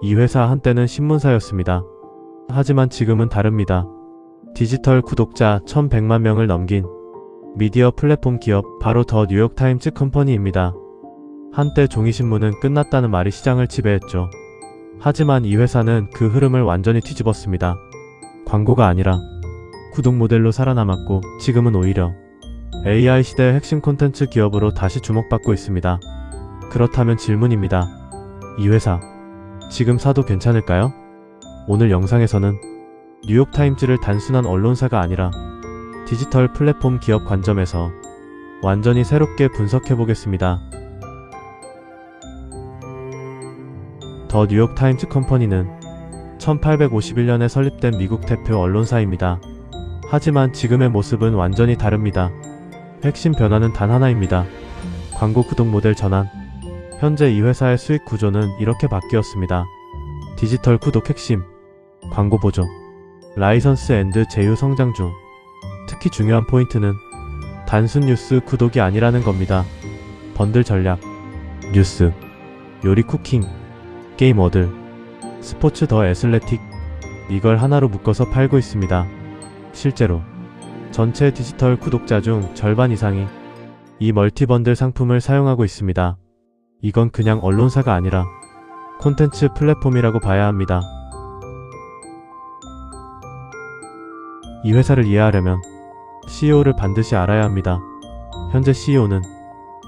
이 회사 한때는 신문사였습니다. 하지만 지금은 다릅니다. 디지털 구독자 1100만 명을 넘긴 미디어 플랫폼 기업, 바로 더 뉴욕타임즈 컴퍼니입니다. 한때 종이신문은 끝났다는 말이 시장을 지배했죠. 하지만 이 회사는 그 흐름을 완전히 뒤집었습니다. 광고가 아니라 구독 모델로 살아남았고, 지금은 오히려 AI 시대의 핵심 콘텐츠 기업으로 다시 주목받고 있습니다. 그렇다면 질문입니다. 이 회사 지금 사도 괜찮을까요? 오늘 영상에서는 뉴욕타임즈를 단순한 언론사가 아니라 디지털 플랫폼 기업 관점에서 완전히 새롭게 분석해보겠습니다. 더 뉴욕타임즈 컴퍼니는 1851년에 설립된 미국 대표 언론사입니다. 하지만 지금의 모습은 완전히 다릅니다. 핵심 변화는 단 하나입니다. 광고 구독 모델 전환. 현재 이 회사의 수익 구조는 이렇게 바뀌었습니다. 디지털 구독 핵심, 광고 보조, 라이선스 앤드 제휴 성장 중. 특히 중요한 포인트는 단순 뉴스 구독이 아니라는 겁니다. 번들 전략, 뉴스, 요리 쿠킹, 게임 워들, 스포츠 더 애슬레틱, 이걸 하나로 묶어서 팔고 있습니다. 실제로 전체 디지털 구독자 중 절반 이상이 이 멀티번들 상품을 사용하고 있습니다. 이건 그냥 언론사가 아니라 콘텐츠 플랫폼이라고 봐야 합니다. 이 회사를 이해하려면 CEO를 반드시 알아야 합니다. 현재 CEO는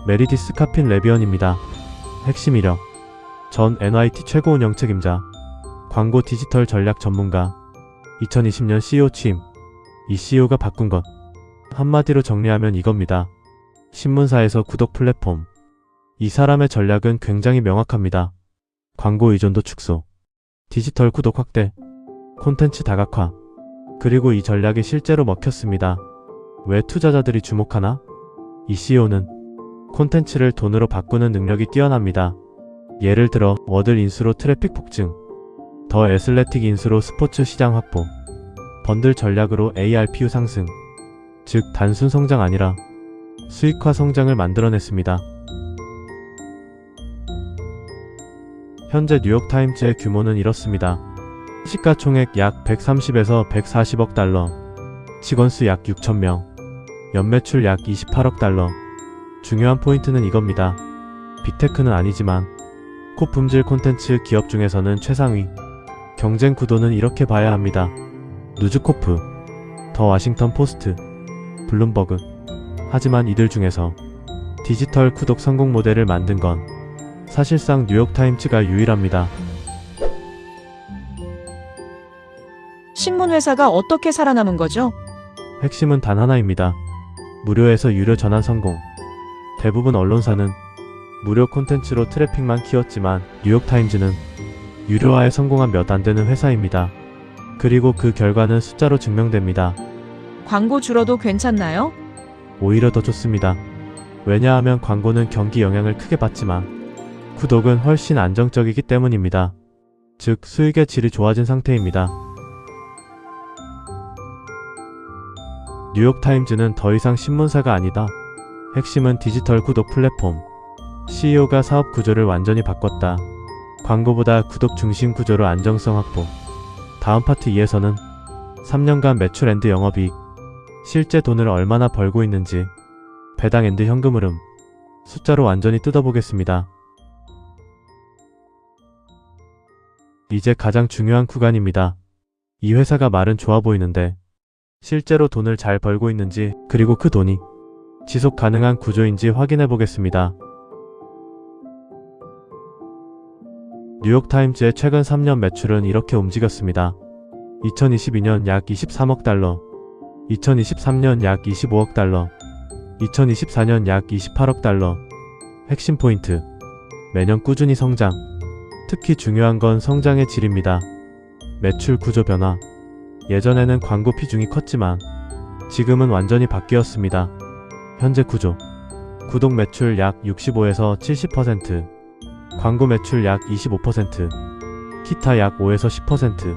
메리디스 카핀 레비언입니다. 핵심 이력: 전 NYT 최고 운영 책임자, 광고 디지털 전략 전문가, 2020년 CEO 취임. 이 CEO가 바꾼 것, 한마디로 정리하면 이겁니다. 신문사에서 구독 플랫폼. 이 사람의 전략은 굉장히 명확합니다. 광고 의존도 축소, 디지털 구독 확대, 콘텐츠 다각화. 그리고 이 전략이 실제로 먹혔습니다. 왜 투자자들이 주목하나? 이 CEO는 콘텐츠를 돈으로 바꾸는 능력이 뛰어납니다. 예를 들어 워들 인수로 트래픽 폭증, 더 애슬레틱 인수로 스포츠 시장 확보, 번들 전략으로 ARPU 상승. 즉 단순 성장 아니라 수익화 성장을 만들어냈습니다. 현재 뉴욕타임즈의 규모는 이렇습니다. 시가총액 약 130에서 140억 달러, 직원수 약 6,000명, 연매출 약 28억 달러. 중요한 포인트는 이겁니다. 빅테크는 아니지만 고품질 콘텐츠 기업 중에서는 최상위. 경쟁 구도는 이렇게 봐야 합니다. 누즈코프, 더 워싱턴 포스트, 블룸버그. 하지만 이들 중에서 디지털 구독 성공 모델을 만든 건 사실상 뉴욕타임즈가 유일합니다. 신문회사가 어떻게 살아남은 거죠? 핵심은 단 하나입니다. 무료에서 유료 전환 성공. 대부분 언론사는 무료 콘텐츠로 트래픽만 키웠지만 뉴욕타임즈는 유료화에 성공한 몇 안 되는 회사입니다. 그리고 그 결과는 숫자로 증명됩니다. 광고 줄어도 괜찮나요? 오히려 더 좋습니다. 왜냐하면 광고는 경기 영향을 크게 받지만 구독은 훨씬 안정적이기 때문입니다. 즉 수익의 질이 좋아진 상태입니다. 뉴욕타임즈는 더 이상 신문사가 아니다. 핵심은 디지털 구독 플랫폼. CEO가 사업 구조를 완전히 바꿨다. 광고보다 구독 중심 구조로 안정성 확보. 다음 파트 2에서는 3년간 매출 앤드 영업이익, 실제 돈을 얼마나 벌고 있는지, 배당 앤드 현금 흐름, 숫자로 완전히 뜯어보겠습니다. 이제 가장 중요한 구간입니다. 이 회사가 말은 좋아 보이는데 실제로 돈을 잘 벌고 있는지, 그리고 그 돈이 지속 가능한 구조인지 확인해 보겠습니다. 뉴욕타임즈의 최근 3년 매출은 이렇게 움직였습니다. 2022년 약 23억 달러, 2023년 약 25억 달러, 2024년 약 28억 달러. 핵심 포인트: 매년 꾸준히 성장. 특히 중요한 건 성장의 질입니다. 매출 구조 변화. 예전에는 광고 비중이 컸지만 지금은 완전히 바뀌었습니다. 현재 구조: 구독 매출 약 65에서 70%, 광고 매출 약 25%, 기타 약 5에서 10%.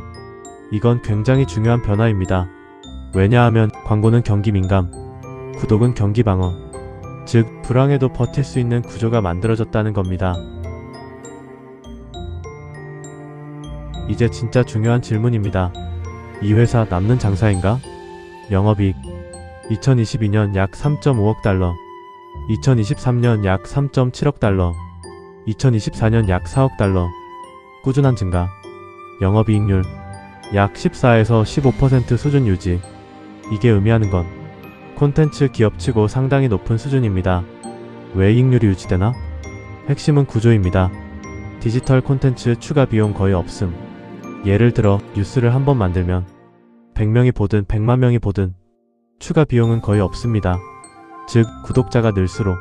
이건 굉장히 중요한 변화입니다. 왜냐하면 광고는 경기 민감, 구독은 경기 방어. 즉 불황에도 버틸 수 있는 구조가 만들어졌다는 겁니다. 이제 진짜 중요한 질문입니다. 이 회사 남는 장사인가? 영업이익 2022년 약 3.5억 달러, 2023년 약 3.7억 달러, 2024년 약 4억 달러. 꾸준한 증가. 영업이익률 약 14에서 15% 수준 유지. 이게 의미하는 건 콘텐츠 기업치고 상당히 높은 수준입니다. 왜 이익률이 유지되나? 핵심은 구조입니다. 디지털 콘텐츠 추가 비용 거의 없음. 예를 들어 뉴스를 한 번 만들면 100명이 보든 100만 명이 보든 추가 비용은 거의 없습니다. 즉 구독자가 늘수록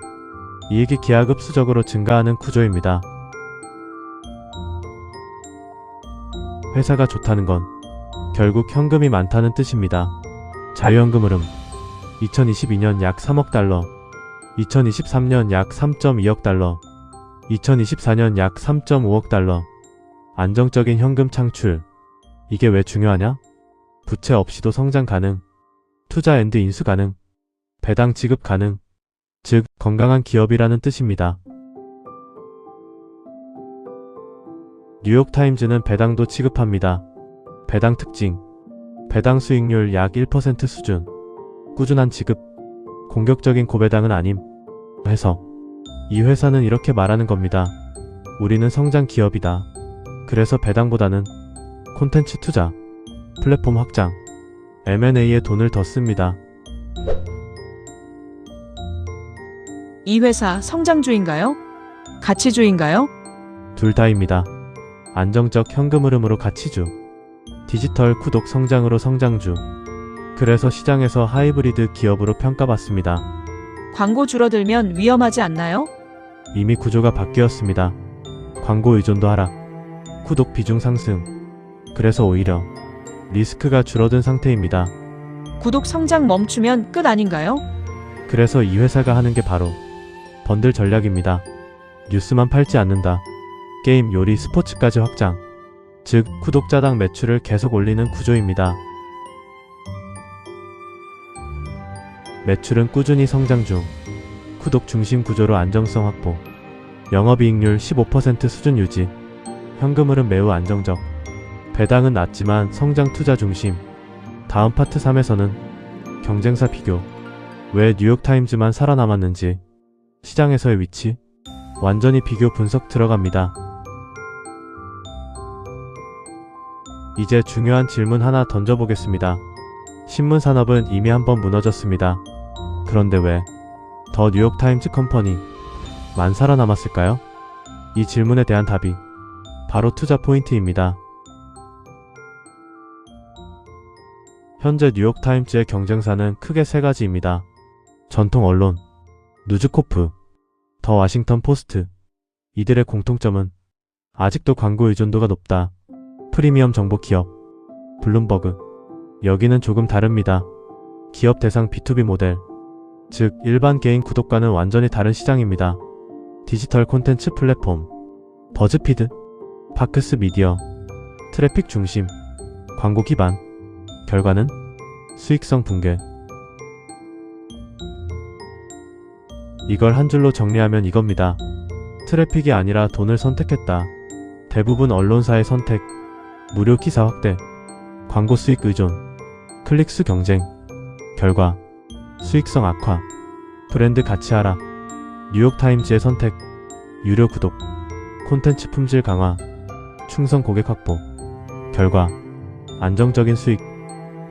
이익이 기하급수적으로 증가하는 구조입니다. 회사가 좋다는 건 결국 현금이 많다는 뜻입니다. 자유현금 흐름 2022년 약 3억 달러, 2023년 약 3.2억 달러, 2024년 약 3.5억 달러. 안정적인 현금 창출. 이게 왜 중요하냐? 부채 없이도 성장 가능, 투자 앤드 인수 가능, 배당 지급 가능. 즉 건강한 기업이라는 뜻입니다. 뉴욕타임즈는 배당도 지급합니다. 배당 특징. 배당 수익률 약 1% 수준. 꾸준한 지급. 공격적인 고배당은 아님. 해서 이 회사는 이렇게 말하는 겁니다. 우리는 성장 기업이다. 그래서 배당보다는 콘텐츠 투자, 플랫폼 확장, M&A에 돈을 더 씁니다. 이 회사 성장주인가요? 가치주인가요? 둘 다입니다. 안정적 현금 흐름으로 가치주, 디지털 구독 성장으로 성장주. 그래서 시장에서 하이브리드 기업으로 평가받습니다. 광고 줄어들면 위험하지 않나요? 이미 구조가 바뀌었습니다. 광고 의존도 하락, 구독 비중 상승. 그래서 오히려 리스크가 줄어든 상태입니다. 구독 성장 멈추면 끝 아닌가요? 그래서 이 회사가 하는 게 바로 번들 전략입니다. 뉴스만 팔지 않는다. 게임, 요리, 스포츠까지 확장. 즉 구독자당 매출을 계속 올리는 구조입니다. 매출은 꾸준히 성장 중. 구독 중심 구조로 안정성 확보. 영업이익률 15% 수준 유지. 현금흐름 매우 안정적. 배당은 낮지만 성장 투자 중심. 다음 파트 3에서는 경쟁사 비교. 왜 뉴욕타임즈만 살아남았는지, 시장에서의 위치, 완전히 비교 분석 들어갑니다. 이제 중요한 질문 하나 던져보겠습니다. 신문 산업은 이미 한번 무너졌습니다. 그런데 왜 더 뉴욕타임즈 컴퍼니만 살아남았을까요? 이 질문에 대한 답이 바로 투자 포인트입니다. 현재 뉴욕타임즈의 경쟁사는 크게 세 가지입니다. 전통 언론, 누즈코프, 더 워싱턴 포스트. 이들의 공통점은 아직도 광고 의존도가 높다. 프리미엄 정보 기업, 블룸버그. 여기는 조금 다릅니다. 기업 대상 B2B 모델, 즉 일반 개인 구독과는 완전히 다른 시장입니다. 디지털 콘텐츠 플랫폼, 버즈피드, 파크스 미디어. 트래픽 중심, 광고 기반. 결과는 수익성 붕괴. 이걸 한 줄로 정리하면 이겁니다. 트래픽이 아니라 돈을 선택했다. 대부분 언론사의 선택. 무료 기사 확대, 광고 수익 의존, 클릭수 경쟁. 결과 수익성 악화, 브랜드 가치 하락. 뉴욕타임즈의 선택. 유료 구독, 콘텐츠 품질 강화, 충성 고객 확보. 결과 안정적인 수익,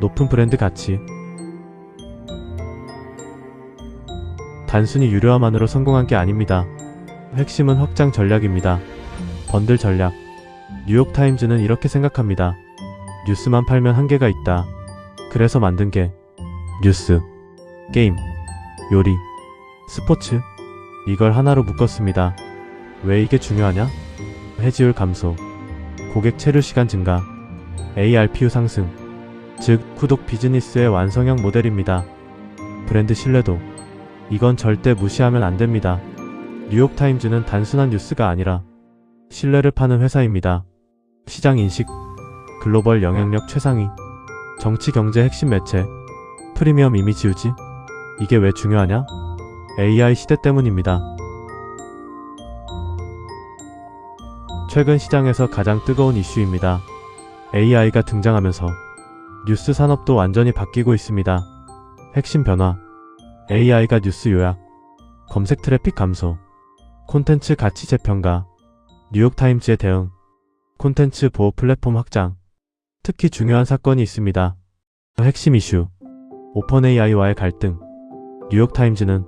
높은 브랜드 가치. 단순히 유료화만으로 성공한 게 아닙니다. 핵심은 확장 전략입니다. 번들 전략. 뉴욕타임즈는 이렇게 생각합니다. 뉴스만 팔면 한계가 있다. 그래서 만든 게 뉴스, 게임, 요리, 스포츠. 이걸 하나로 묶었습니다. 왜 이게 중요하냐? 해지율 감소, 고객 체류 시간 증가, ARPU 상승. 즉 구독 비즈니스의 완성형 모델입니다. 브랜드 신뢰도. 이건 절대 무시하면 안 됩니다. 뉴욕타임즈는 단순한 뉴스가 아니라 신뢰를 파는 회사입니다. 시장 인식, 글로벌 영향력 최상위, 정치 경제 핵심 매체, 프리미엄 이미지 유지. 이게 왜 중요하냐? AI 시대 때문입니다. 최근 시장에서 가장 뜨거운 이슈입니다. AI가 등장하면서 뉴스 산업도 완전히 바뀌고 있습니다. 핵심 변화, AI가 뉴스 요약, 검색 트래픽 감소, 콘텐츠 가치 재평가, 뉴욕타임즈의 대응, 콘텐츠 보호 플랫폼 확장. 특히 중요한 사건이 있습니다. 핵심 이슈, 오픈 AI와의 갈등. 뉴욕타임즈는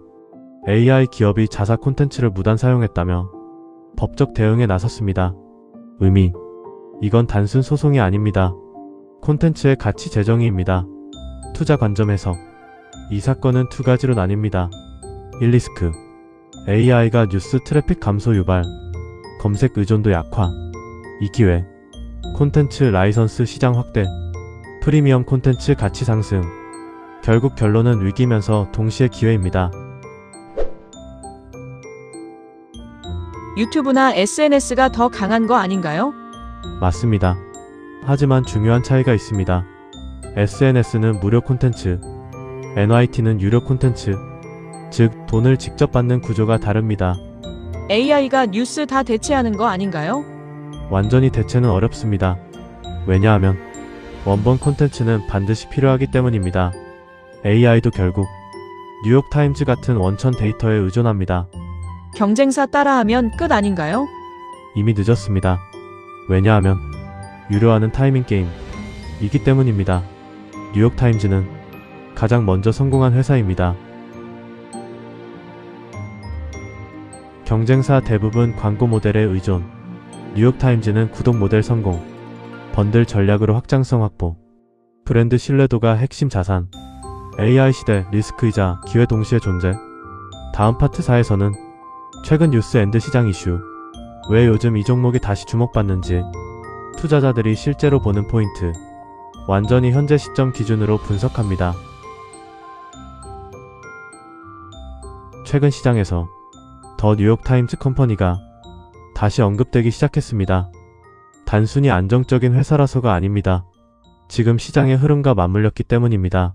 AI 기업이 자사 콘텐츠를 무단 사용했다며 법적 대응에 나섰습니다. 의미, 이건 단순 소송이 아닙니다. 콘텐츠의 가치 재정의입니다. 투자 관점 해석, 이 사건은 두 가지로 나뉩니다. 1. 리스크, AI가 뉴스 트래픽 감소 유발, 검색 의존도 약화. 2. 기회, 콘텐츠 라이선스 시장 확대, 프리미엄 콘텐츠 가치 상승. 결국 결론은 위기면서 동시에 기회입니다. 유튜브나 SNS가 더 강한 거 아닌가요? 맞습니다. 하지만 중요한 차이가 있습니다. SNS는 무료 콘텐츠, NYT는 유료 콘텐츠, 즉 돈을 직접 받는 구조가 다릅니다. AI가 뉴스 다 대체하는 거 아닌가요? 완전히 대체는 어렵습니다. 왜냐하면 원본 콘텐츠는 반드시 필요하기 때문입니다. AI도 결국 뉴욕타임즈 같은 원천 데이터에 의존합니다. 경쟁사 따라하면 끝 아닌가요? 이미 늦었습니다. 왜냐하면 유료화는 타이밍 게임이기 때문입니다. 뉴욕타임즈는 가장 먼저 성공한 회사입니다. 경쟁사 대부분 광고 모델에 의존, 뉴욕타임즈는 구독 모델 성공, 번들 전략으로 확장성 확보, 브랜드 신뢰도가 핵심 자산, AI 시대 리스크이자 기회 동시에 존재. 다음 파트 4에서는 최근 뉴스 앤드 시장 이슈, 왜 요즘 이 종목이 다시 주목받는지, 투자자들이 실제로 보는 포인트, 완전히 현재 시점 기준으로 분석합니다. 최근 시장에서 더 뉴욕타임즈 컴퍼니가 다시 언급되기 시작했습니다. 단순히 안정적인 회사라서가 아닙니다. 지금 시장의 흐름과 맞물렸기 때문입니다.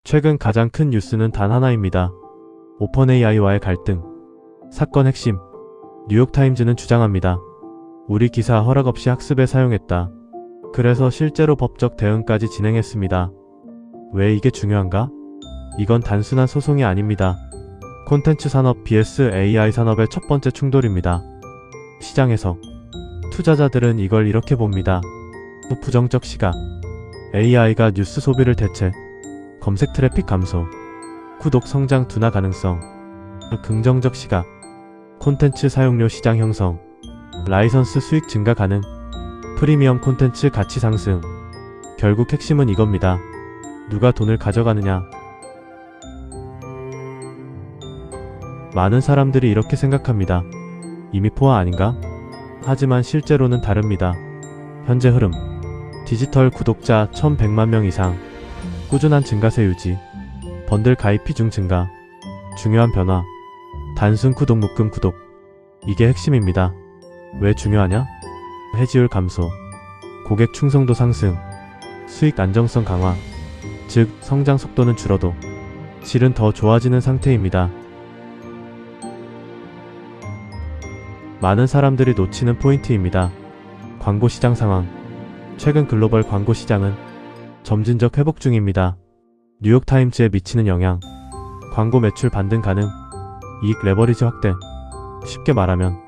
최근 가장 큰 뉴스는 단 하나입니다. 오픈 AI와의 갈등. 사건 핵심. 뉴욕타임즈는 주장합니다. 우리 기사 허락 없이 학습에 사용했다. 그래서 실제로 법적 대응까지 진행했습니다. 왜 이게 중요한가? 이건 단순한 소송이 아닙니다. 콘텐츠 산업 vs AI 산업의 첫 번째 충돌입니다. 시장에서 투자자들은 이걸 이렇게 봅니다. 부정적 시각, AI가 뉴스 소비를 대체, 검색 트래픽 감소, 구독 성장 둔화 가능성. 긍정적 시각, 콘텐츠 사용료 시장 형성, 라이선스 수익 증가 가능, 프리미엄 콘텐츠 가치 상승. 결국 핵심은 이겁니다. 누가 돈을 가져가느냐. 많은 사람들이 이렇게 생각합니다. 이미 포화 아닌가? 하지만 실제로는 다릅니다. 현재 흐름, 디지털 구독자 1100만 명 이상, 꾸준한 증가세 유지, 번들 가입 비중 증가. 중요한 변화, 단순 구독 묶음 구독. 이게 핵심입니다. 왜 중요하냐? 해지율 감소, 고객 충성도 상승, 수익 안정성 강화. 즉 성장 속도는 줄어도 질은 더 좋아지는 상태입니다. 많은 사람들이 놓치는 포인트입니다. 광고 시장 상황. 최근 글로벌 광고 시장은 점진적 회복 중입니다. 뉴욕타임즈에 미치는 영향. 광고 매출 반등 가능, 이익 레버리지 확대. 쉽게 말하면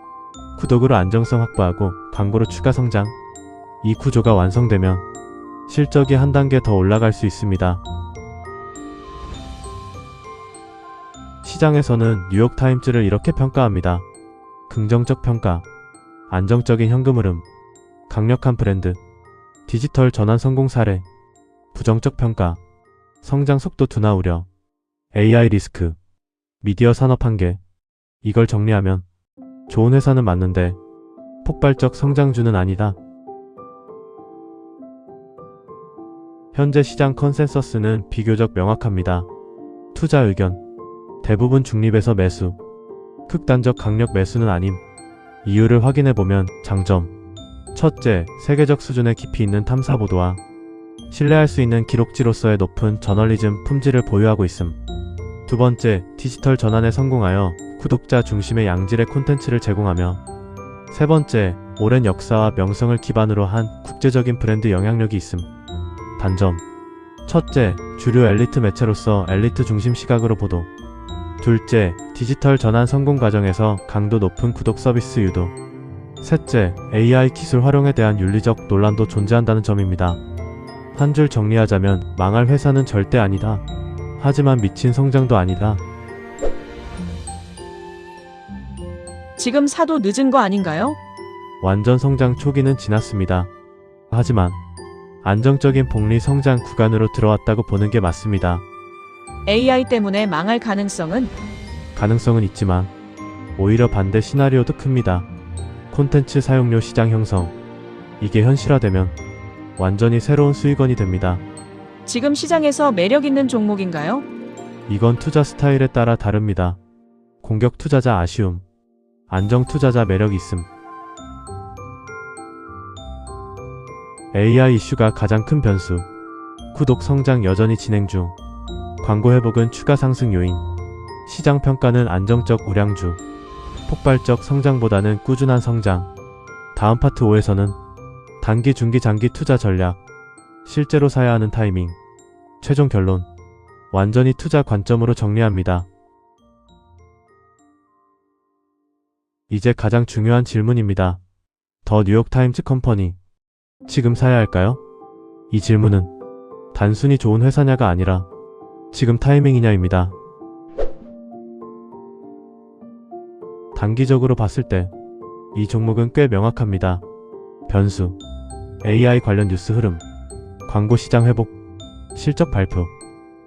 구독으로 안정성 확보하고 광고로 추가 성장. 이 구조가 완성되면 실적이 한 단계 더 올라갈 수 있습니다. 시장에서는 뉴욕타임즈를 이렇게 평가합니다. 긍정적 평가, 안정적인 현금 흐름, 강력한 브랜드, 디지털 전환 성공 사례. 부정적 평가, 성장 속도 둔화 우려, AI 리스크, 미디어 산업 한계. 이걸 정리하면 좋은 회사는 맞는데 폭발적 성장주는 아니다. 현재 시장 컨센서스는 비교적 명확합니다. 투자 의견, 대부분 중립에서 매수, 극단적 강력 매수는 아님. 이유를 확인해보면 장점, 첫째, 세계적 수준의 깊이 있는 탐사 보도와 신뢰할 수 있는 기록지로서의 높은 저널리즘 품질을 보유하고 있음. 두 번째, 디지털 전환에 성공하여 구독자 중심의 양질의 콘텐츠를 제공하며 세 번째, 오랜 역사와 명성을 기반으로 한 국제적인 브랜드 영향력이 있음. 단점. 첫째, 주류 엘리트 매체로서 엘리트 중심 시각으로 보도. 둘째, 디지털 전환 성공 과정에서 강도 높은 구독 서비스 유도. 셋째, AI 기술 활용에 대한 윤리적 논란도 존재한다는 점입니다. 한 줄 정리하자면 망할 회사는 절대 아니다. 하지만 미친 성장도 아니다. 지금 사도 늦은 거 아닌가요? 완전 성장 초기는 지났습니다. 하지만 안정적인 복리 성장 구간으로 들어왔다고 보는 게 맞습니다. AI 때문에 망할 가능성은? 가능성은 있지만 오히려 반대 시나리오도 큽니다. 콘텐츠 사용료 시장 형성. 이게 현실화되면 완전히 새로운 수익원이 됩니다. 지금 시장에서 매력 있는 종목인가요? 이건 투자 스타일에 따라 다릅니다. 공격 투자자 아쉬움, 안정 투자자 매력 있음. AI 이슈가 가장 큰 변수. 구독 성장 여전히 진행 중. 광고 회복은 추가 상승 요인. 시장 평가는 안정적 우량주. 폭발적 성장보다는 꾸준한 성장. 다음 파트 5에서는 단기, 중기, 장기 투자 전략. 실제로 사야 하는 타이밍. 최종 결론. 완전히 투자 관점으로 정리합니다. 이제 가장 중요한 질문입니다. 더 뉴욕타임즈 컴퍼니. 지금 사야 할까요? 이 질문은 단순히 좋은 회사냐가 아니라 지금 타이밍이냐입니다. 단기적으로 봤을 때 이 종목은 꽤 명확합니다. 변수, AI 관련 뉴스 흐름, 광고 시장 회복, 실적 발표.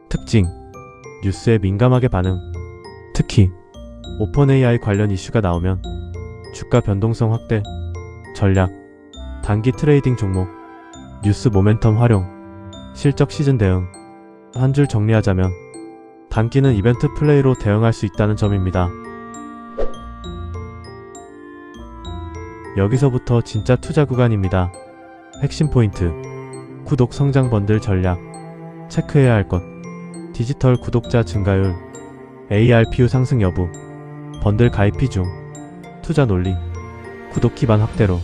특징, 뉴스에 민감하게 반응. 특히 오픈 AI 관련 이슈가 나오면 주가 변동성 확대. 전략, 단기 트레이딩 종목, 뉴스 모멘텀 활용, 실적 시즌 대응. 한 줄 정리하자면 단기는 이벤트 플레이로 대응할 수 있다는 점입니다. 여기서부터 진짜 투자 구간입니다. 핵심 포인트. 구독 성장 번들 전략. 체크해야 할 것. 디지털 구독자 증가율, ARPU 상승 여부, 번들 가입 비중, 투자 논리, 구독 기반 확대로,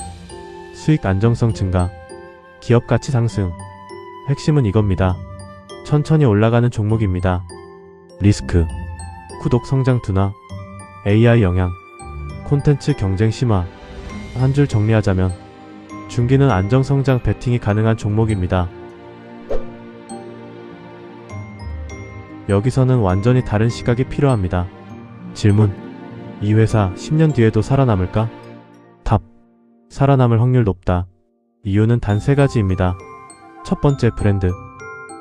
수익 안정성 증가, 기업 가치 상승. 핵심은 이겁니다. 천천히 올라가는 종목입니다. 리스크, 구독 성장 둔화, AI 영향, 콘텐츠 경쟁 심화. 한 줄 정리하자면 중기는 안정 성장 베팅이 가능한 종목입니다. 여기서는 완전히 다른 시각이 필요합니다. 질문. 이 회사 10년 뒤에도 살아남을까? 답. 살아남을 확률 높다. 이유는 단 3가지입니다. 첫 번째, 브랜드.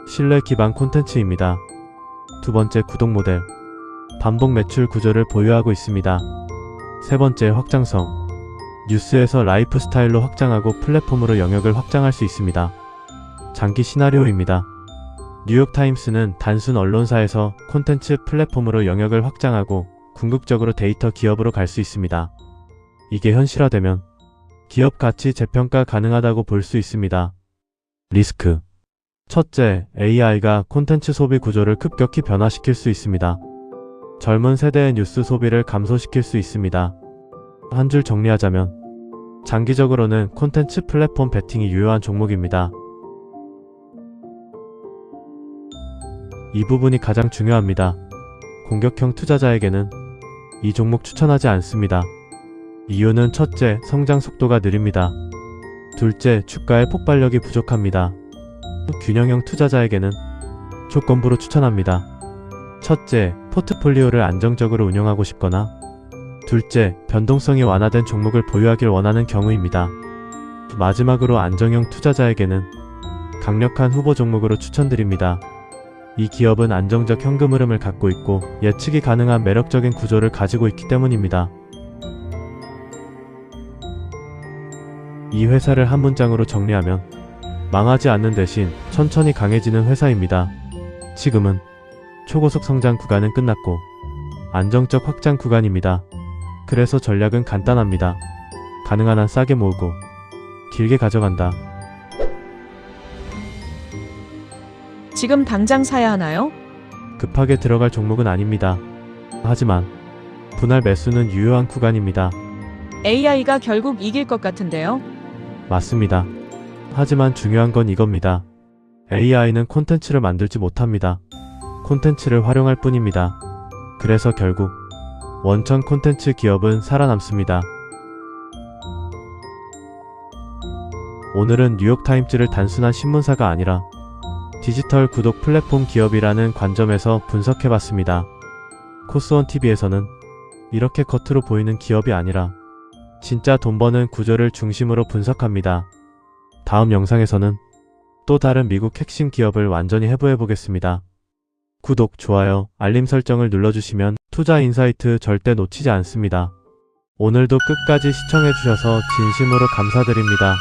신뢰 기반 콘텐츠입니다. 두 번째, 구독 모델. 반복 매출 구조를 보유하고 있습니다. 세 번째, 확장성. 뉴스에서 라이프 스타일로 확장하고 플랫폼으로 영역을 확장할 수 있습니다. 장기 시나리오입니다. 뉴욕타임스는 단순 언론사에서 콘텐츠 플랫폼으로 영역을 확장하고 궁극적으로 데이터 기업으로 갈 수 있습니다. 이게 현실화되면 기업 가치 재평가 가능하다고 볼 수 있습니다. 리스크. 첫째, AI가 콘텐츠 소비 구조를 급격히 변화시킬 수 있습니다. 젊은 세대의 뉴스 소비를 감소시킬 수 있습니다. 한 줄 정리하자면 장기적으로는 콘텐츠 플랫폼 베팅이 유효한 종목입니다. 이 부분이 가장 중요합니다. 공격형 투자자에게는 이 종목 추천하지 않습니다. 이유는 첫째, 성장 속도가 느립니다. 둘째, 주가의 폭발력이 부족합니다. 균형형 투자자에게는 조건부로 추천합니다. 첫째, 포트폴리오를 안정적으로 운영하고 싶거나, 둘째, 변동성이 완화된 종목을 보유하길 원하는 경우입니다. 마지막으로 안정형 투자자에게는 강력한 후보 종목으로 추천드립니다. 이 기업은 안정적 현금 흐름을 갖고 있고 예측이 가능한 매력적인 구조를 가지고 있기 때문입니다. 이 회사를 한 문장으로 정리하면 망하지 않는 대신 천천히 강해지는 회사입니다. 지금은 초고속 성장 구간은 끝났고 안정적 확장 구간입니다. 그래서 전략은 간단합니다. 가능한 한 싸게 모으고 길게 가져간다. 지금 당장 사야 하나요? 급하게 들어갈 종목은 아닙니다. 하지만 분할 매수는 유효한 구간입니다. AI가 결국 이길 것 같은데요. 맞습니다. 하지만 중요한 건 이겁니다. AI는 콘텐츠를 만들지 못합니다. 콘텐츠를 활용할 뿐입니다. 그래서 결국 원천 콘텐츠 기업은 살아남습니다. 오늘은 뉴욕타임즈를 단순한 신문사가 아니라 디지털 구독 플랫폼 기업이라는 관점에서 분석해봤습니다. 코스원TV에서는 이렇게 겉으로 보이는 기업이 아니라 진짜 돈 버는 구조를 중심으로 분석합니다. 다음 영상에서는 또 다른 미국 핵심 기업을 완전히 해부해보겠습니다. 구독, 좋아요, 알림 설정을 눌러주시면 투자 인사이트 절대 놓치지 않습니다. 오늘도 끝까지 시청해주셔서 진심으로 감사드립니다.